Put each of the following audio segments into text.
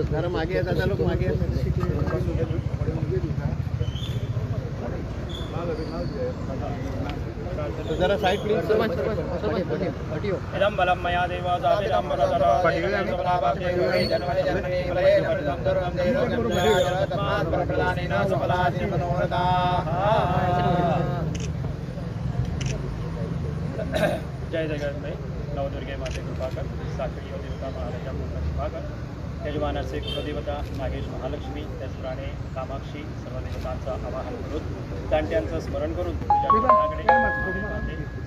जरा मागे दादा लोक मागे जरा साइड प्लीज इदं बलं मया देवा जातिदं बलधरा जय जगन्नाथ नवदुर्गे माते कृपाकर साखळी देवता महाराजा कृपाकर यजमान असे कुलदेवता नागेश महालक्ष्मी त्याचप्रमाणे कामाक्षी सर्व देवतांचं आवाहन करून जाणत्यांचं स्मरण करून तुझ्या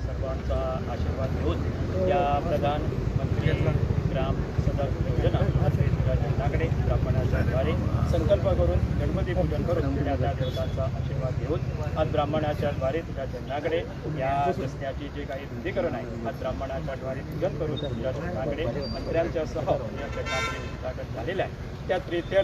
सर्वांचा आशीर्वाद घेऊन या प्रधानमंत्री ग्राम सदर योजना तुझ्या जनाकडे ब्राह्मणाच्या द्वारे संकल्प करून गणपती पूजन करून तुझ्या त्या देवतांचा आशीर्वाद घेऊन आज ब्राह्मणाच्या द्वारे तुझ्या जनाकडे या रस्त्याची जे काही रुंदीकरण आहे आज ब्राह्मणाच्या द्वारे पूजन करून तुझ्या जनाकडे मंत्र्यांच्या सह या जनाकडे झालेलं आहे त्या